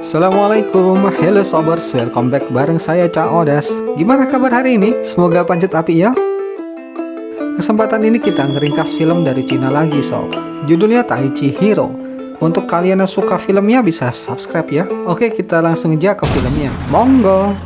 Assalamualaikum, hello sobers, welcome back bareng saya Cak Odas. Gimana kabar hari ini? Semoga panjat api ya. Kesempatan ini kita ngeringkas film dari Cina lagi sob. Judulnya Taichi Hero. Untuk kalian yang suka filmnya bisa subscribe ya. Oke, kita langsung aja ke filmnya. Monggo.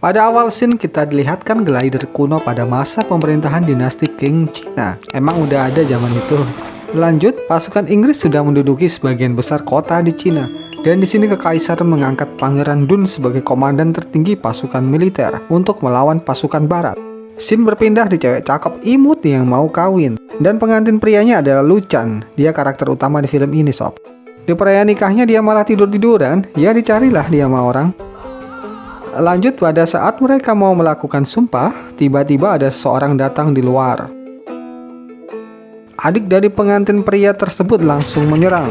Pada awal scene kita dilihatkan glider kuno pada masa pemerintahan dinasti Qing Cina. Emang udah ada zaman itu. Lanjut, pasukan Inggris sudah menduduki sebagian besar kota di Cina. Dan di sini kekaisaran mengangkat Pangeran Dun sebagai komandan tertinggi pasukan militer untuk melawan pasukan barat. Scene berpindah di cewek cakep imut yang mau kawin. Dan pengantin prianya adalah Lu Chan. Dia karakter utama di film ini sob. Di perayaan nikahnya dia malah tidur-tiduran. Ya dicarilah dia sama orang. Lanjut, pada saat mereka mau melakukan sumpah, tiba-tiba ada seseorang datang di luar. Adik dari pengantin pria tersebut langsung menyerang.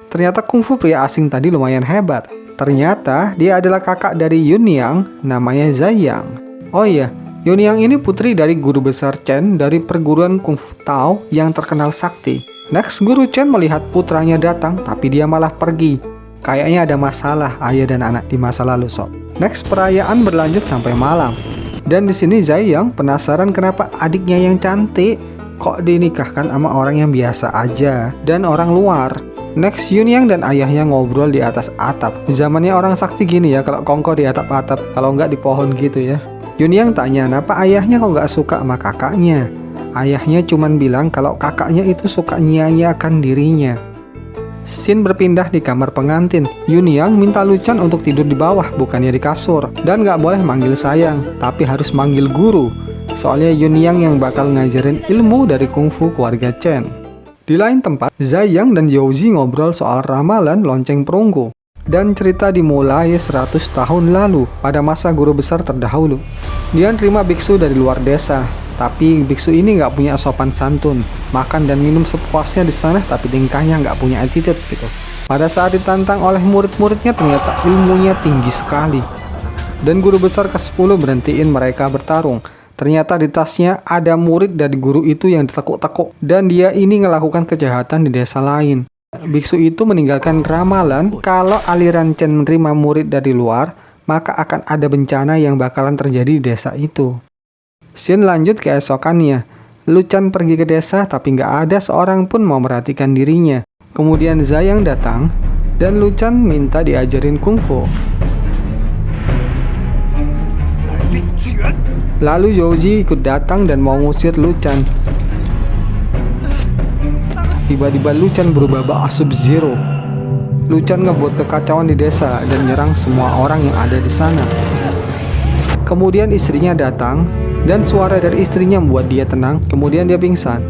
Ternyata kungfu pria asing tadi lumayan hebat. Ternyata dia adalah kakak dari Yunyang, namanya Zhayang. Oh iya, Yunyang ini putri dari guru besar Chen dari perguruan kungfu Tao yang terkenal sakti. Next, guru Chen melihat putranya datang, tapi dia malah pergi. Kayaknya ada masalah ayah dan anak di masa lalu sob. Next, perayaan berlanjut sampai malam. Dan di sini Zhayang penasaran kenapa adiknya yang cantik kok dinikahkan sama orang yang biasa aja dan orang luar. Next, Yunyang dan ayahnya ngobrol di atas atap. Zamannya orang sakti gini ya, kalau kongko di atap-atap, kalau nggak di pohon gitu ya. Yunyang tanya, kenapa ayahnya kok nggak suka sama kakaknya? Ayahnya cuman bilang kalau kakaknya itu suka nyanyiakan dirinya. Scene berpindah di kamar pengantin. Yunyang minta Lu Chan untuk tidur di bawah, bukannya di kasur. Dan gak boleh manggil sayang, tapi harus manggil guru. Soalnya Yunyang yang bakal ngajarin ilmu dari kungfu keluarga Chen. Di lain tempat, Zhayang dan Youzi ngobrol soal ramalan lonceng perunggu. Dan cerita dimulai 100 tahun lalu, pada masa guru besar terdahulu. Dia terima biksu dari luar desa. Tapi biksu ini nggak punya sopan santun, makan dan minum sepuasnya di sana, tapi tingkahnya nggak punya attitude gitu. Pada saat ditantang oleh murid-muridnya, ternyata ilmunya tinggi sekali. Dan guru besar ke-10 berhentiin mereka bertarung. Ternyata di tasnya ada murid dari guru itu yang ditekuk-tekuk, dan dia ini melakukan kejahatan di desa lain. Biksu itu meninggalkan ramalan kalau aliran Chen menerima murid dari luar, maka akan ada bencana yang bakalan terjadi di desa itu. Scene lanjut keesokannya. Lu Chan pergi ke desa tapi nggak ada seorang pun mau merhatikan dirinya. Kemudian Zhayang datang dan Lu Chan minta diajarin kungfu. Lalu Youzi ikut datang dan mau ngusir Lu Chan. Tiba-tiba Lu Chan berubah bak Sub-Zero. Lu Chan ngebuat kekacauan di desa dan nyerang semua orang yang ada di sana. Kemudian istrinya datang. Dan suara dari istrinya membuat dia tenang, kemudian dia pingsan.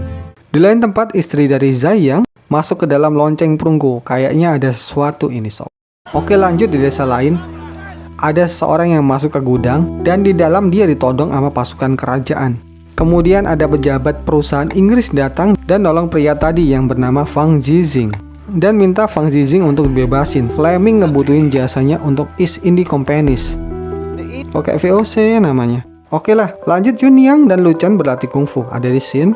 Di lain tempat, istri dari Zhayang masuk ke dalam lonceng perunggu. Kayaknya ada sesuatu ini sob. Oke, lanjut di desa lain. Ada seseorang yang masuk ke gudang, dan di dalam dia ditodong sama pasukan kerajaan. Kemudian ada pejabat perusahaan Inggris datang dan nolong pria tadi yang bernama Fang Zizing. Dan minta Fang Zizing untuk dibebasin. Fleming ngebutuhin jasanya untuk East India Companies. Oke, VOC namanya. Oke lah, lanjut Yunyang dan Lu Chan berlatih kungfu. Ada di scene.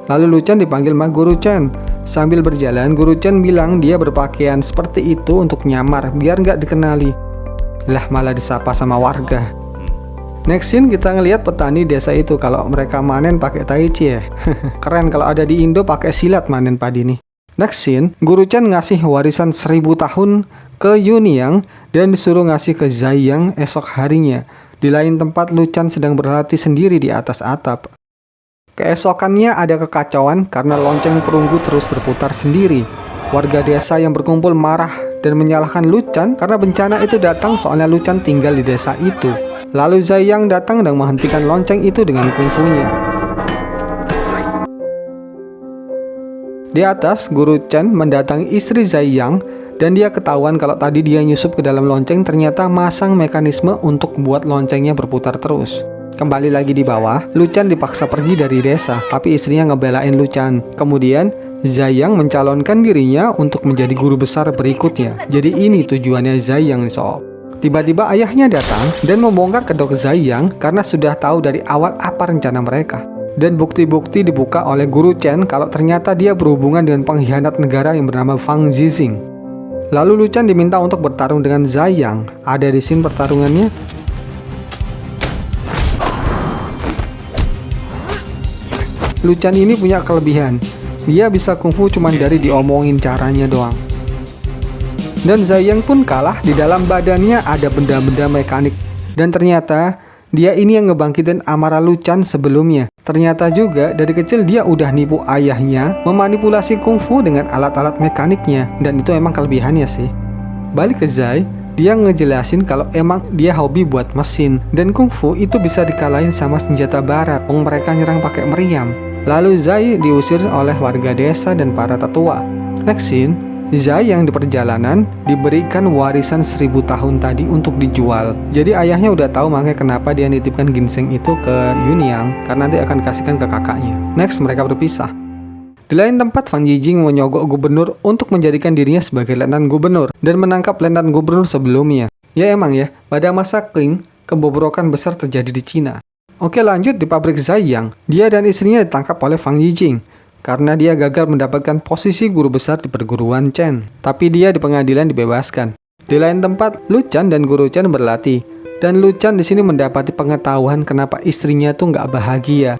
Lalu Lu Chan dipanggil sama Guru Chen. Sambil berjalan, Guru Chen bilang dia berpakaian seperti itu untuk nyamar, biar nggak dikenali. Lah malah disapa sama warga. Next scene kita ngelihat petani desa itu kalau mereka manen pakai taichi ya. Keren kalau ada di Indo pakai silat manen padi nih. Next scene, Guru Chen ngasih warisan 1000 tahun ke Yunyang dan disuruh ngasih ke Zhayang esok harinya. Di lain tempat, Lu Chan sedang berlatih sendiri di atas atap. Keesokannya ada kekacauan karena lonceng perunggu terus berputar sendiri. Warga desa yang berkumpul marah dan menyalahkan Lu Chan karena bencana itu datang soalnya Lu Chan tinggal di desa itu. Lalu Zhayang datang dan menghentikan lonceng itu dengan kungfunya. Di atas, Guru Chen mendatangi istri Zhayang dan dia ketahuan kalau tadi dia nyusup ke dalam lonceng ternyata masang mekanisme untuk buat loncengnya berputar terus. Kembali lagi di bawah, Lu Chan dipaksa pergi dari desa, tapi istrinya ngebelain Lu Chan. Kemudian, Zhayang mencalonkan dirinya untuk menjadi guru besar berikutnya. Jadi ini tujuannya Zhayang sob. Tiba-tiba ayahnya datang dan membongkar kedok Zaiyang karena sudah tahu dari awal apa rencana mereka. Dan bukti-bukti dibuka oleh Guru Chen kalau ternyata dia berhubungan dengan pengkhianat negara yang bernama Fang Zixing. Lalu Lu Chen diminta untuk bertarung dengan Zaiyang. Ada di scene pertarungannya. Lu Chen ini punya kelebihan. Dia bisa kungfu cuma dari diomongin caranya doang. Dan Zaiyang pun kalah. Di dalam badannya ada benda-benda mekanik. Dan ternyata dia ini yang ngebangkitin amarah Lu Chen sebelumnya. Ternyata juga dari kecil dia udah nipu ayahnya memanipulasi kungfu dengan alat-alat mekaniknya. Dan itu emang kelebihannya sih. Balik ke Zai, dia ngejelasin kalau emang dia hobi buat mesin. Dan kungfu itu bisa dikalahin sama senjata barat. Mereka nyerang pakai meriam. Lalu Zai diusir oleh warga desa dan para tetua. Next scene, Zai yang di perjalanan diberikan warisan 1000 tahun tadi untuk dijual. Jadi ayahnya udah tahu makanya kenapa dia nitipkan ginseng itu ke Yunyang, karena nanti akan kasihkan ke kakaknya. Next, mereka berpisah. Di lain tempat, Fang Yijing menyogok gubernur untuk menjadikan dirinya sebagai letnan gubernur dan menangkap letnan gubernur sebelumnya. Ya emang ya, pada masa Qing, kebobrokan besar terjadi di Cina. Oke, lanjut di pabrik Zaiyang. Dia dan istrinya ditangkap oleh Fang Yijing karena dia gagal mendapatkan posisi guru besar di perguruan Chen. Tapi dia di pengadilan dibebaskan. Di lain tempat, Lu Chen dan Guru Chen berlatih. Dan Lu Chen di sini mendapati pengetahuan kenapa istrinya tuh nggak bahagia.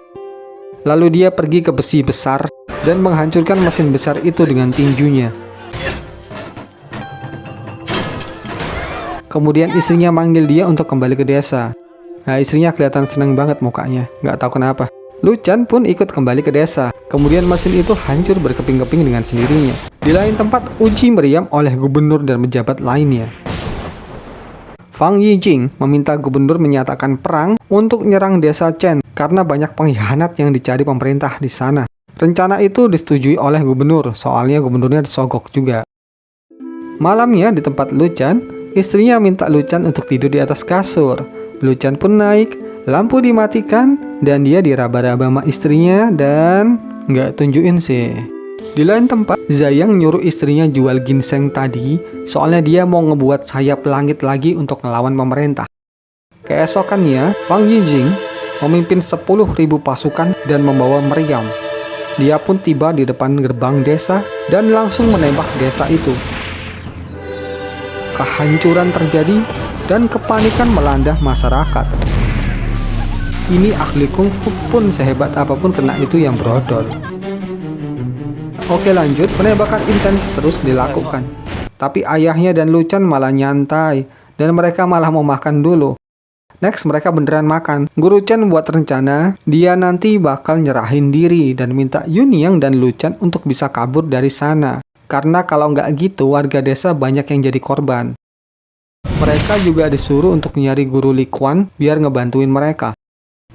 Lalu dia pergi ke besi besar dan menghancurkan mesin besar itu dengan tinjunya. Kemudian istrinya manggil dia untuk kembali ke desa. Nah, istrinya kelihatan senang banget mukanya, nggak tahu kenapa. Lu Chen pun ikut kembali ke desa. Kemudian mesin itu hancur berkeping-keping dengan sendirinya. Di lain tempat, uji meriam oleh gubernur dan pejabat lainnya. Fang Yijing meminta gubernur menyatakan perang untuk nyerang desa Chen karena banyak pengkhianat yang dicari pemerintah di sana. Rencana itu disetujui oleh gubernur, soalnya gubernurnya disogok juga. Malamnya di tempat Lu Chen, istrinya minta Lu Chen untuk tidur di atas kasur. Lu Chen pun naik, lampu dimatikan, dan dia diraba-raba sama istrinya dan nggak tunjukin sih. Di lain tempat, Zaiyang nyuruh istrinya jual ginseng tadi, soalnya dia mau ngebuat sayap langit lagi untuk ngelawan pemerintah. Keesokannya, Fang Yijing memimpin 10.000 pasukan dan membawa meriam. Dia pun tiba di depan gerbang desa dan langsung menembak desa itu. Kehancuran terjadi dan kepanikan melanda masyarakat. Ini ahli kungfu pun sehebat apapun kena itu yang brodol. Oke, lanjut, penembakan intens terus dilakukan. Tapi ayahnya dan Lu Chen malah nyantai dan mereka malah mau makan dulu. Next, mereka beneran makan. Guru Chen buat rencana dia nanti bakal nyerahin diri dan minta Yunyang dan Lu Chen untuk bisa kabur dari sana. Karena kalau nggak gitu warga desa banyak yang jadi korban. Mereka juga disuruh untuk nyari Guru Li Quan biar ngebantuin mereka.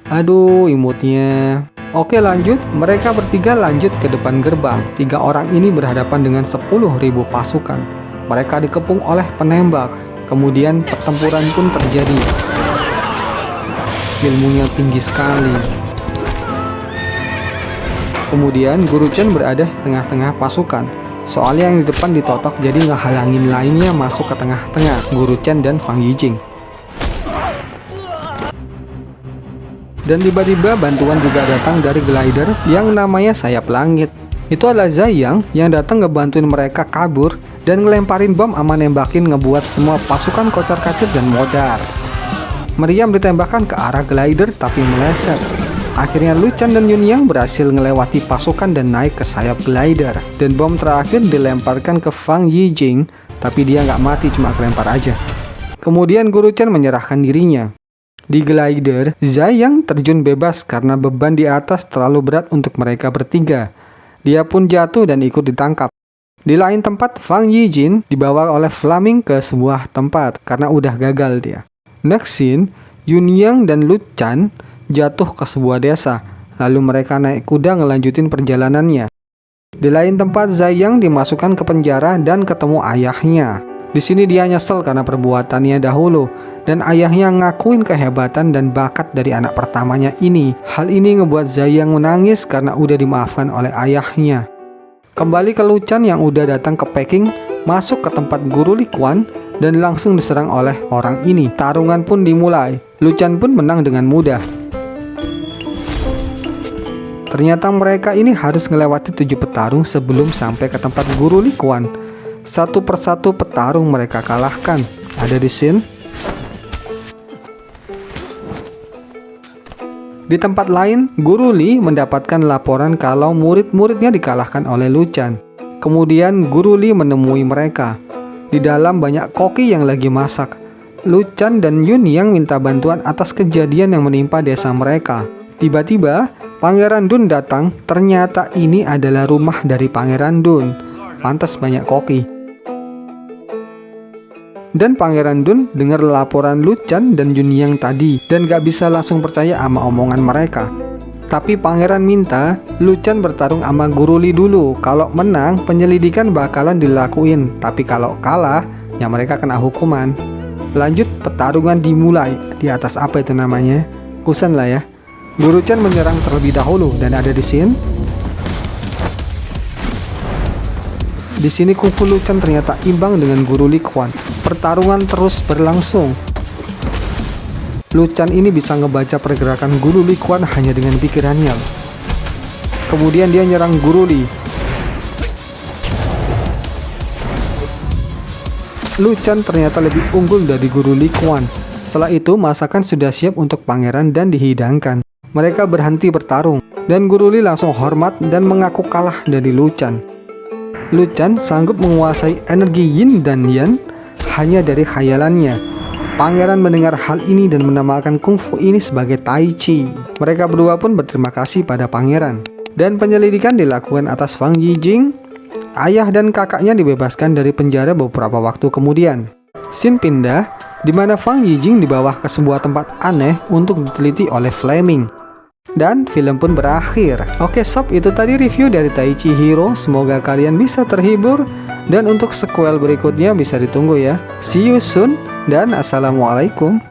Aduh, imutnya. Oke, lanjut. Mereka bertiga lanjut ke depan gerbang. 3 orang ini berhadapan dengan 10.000 pasukan. Mereka dikepung oleh penembak. Kemudian pertempuran pun terjadi. Ilmunya tinggi sekali. Kemudian Guru Chen berada di tengah-tengah pasukan. Soalnya yang di depan ditotok jadi ngehalangin lainnya masuk ke tengah-tengah Guru Chen dan Fang Yijing. Dan tiba-tiba bantuan juga datang dari glider yang namanya sayap langit. Itu adalah Zaiyang yang datang ngebantuin mereka kabur dan ngelemparin bom sama nembakin ngebuat semua pasukan kocar-kacir dan modar. Meriam ditembakkan ke arah glider tapi meleset. Akhirnya Lu Chen dan Yunyang berhasil ngelewati pasukan dan naik ke sayap glider. Dan bom terakhir dilemparkan ke Fang Yijing, tapi dia nggak mati, cuma kelempar aja. Kemudian Guru Chen menyerahkan dirinya. Di glider, Zaiyang terjun bebas karena beban di atas terlalu berat untuk mereka bertiga. Dia pun jatuh dan ikut ditangkap. Di lain tempat, Fang Yijing dibawa oleh Flaming ke sebuah tempat karena udah gagal dia. Next scene, Yunyang dan Lu Chen jatuh ke sebuah desa. Lalu mereka naik kuda ngelanjutin perjalanannya. Di lain tempat, Zaiyang dimasukkan ke penjara dan ketemu ayahnya. Di sini dia nyesel karena perbuatannya dahulu. Dan ayahnya ngakuin kehebatan dan bakat dari anak pertamanya ini. Hal ini ngebuat Zaiyang menangis karena udah dimaafkan oleh ayahnya. Kembali ke Lu Chen yang udah datang ke Peking, masuk ke tempat Guru Li Quan dan langsung diserang oleh orang ini. Tarungan pun dimulai. Lu Chen pun menang dengan mudah. Ternyata mereka ini harus melewati 7 petarung sebelum sampai ke tempat Guru Li Quan. Satu persatu petarung mereka kalahkan. Ada di sini. Di tempat lain, Guru Li mendapatkan laporan kalau murid-muridnya dikalahkan oleh Lu Chen. Kemudian Guru Li menemui mereka. Di dalam banyak koki yang lagi masak. Lu Chen dan Yun Yang minta bantuan atas kejadian yang menimpa desa mereka. Tiba-tiba, Pangeran Dun datang. Ternyata ini adalah rumah dari Pangeran Dun. Pantas banyak koki. Dan Pangeran Dun dengar laporan Lu Chen dan Yun Yang tadi dan gak bisa langsung percaya sama omongan mereka. Tapi Pangeran minta Lu Chen bertarung sama Guru Li dulu. Kalau menang, penyelidikan bakalan dilakuin. Tapi kalau kalah, ya mereka kena hukuman. Lanjut, pertarungan dimulai. Di atas apa itu namanya? Kusen lah ya. Guru Chen menyerang terlebih dahulu dan ada di sini. Di sini kungfu Lu Chen ternyata imbang dengan Guru Li Quan. Pertarungan terus berlangsung. Lu Chen ini bisa ngebaca pergerakan Guru Li Quan hanya dengan pikirannya. Kemudian dia nyerang Guru Li. Lu Chen ternyata lebih unggul dari Guru Li Quan. Setelah itu masakan sudah siap untuk pangeran dan dihidangkan. Mereka berhenti bertarung dan Guru Li langsung hormat dan mengaku kalah dari Lu Chen. Lu Chen sanggup menguasai energi Yin dan Yang hanya dari khayalannya. Pangeran mendengar hal ini dan menamakan kungfu ini sebagai Tai Chi. Mereka berdua pun berterima kasih pada pangeran. Dan penyelidikan dilakukan atas Fang Yijing. Ayah dan kakaknya dibebaskan dari penjara beberapa waktu kemudian. Scene pindah, di mana Fang Yijing dibawa ke sebuah tempat aneh untuk diteliti oleh Fleming. Dan film pun berakhir. Oke sob, itu tadi review dari Tai Chi Hero. Semoga kalian bisa terhibur. Dan untuk sequel berikutnya bisa ditunggu ya. See you soon dan assalamualaikum.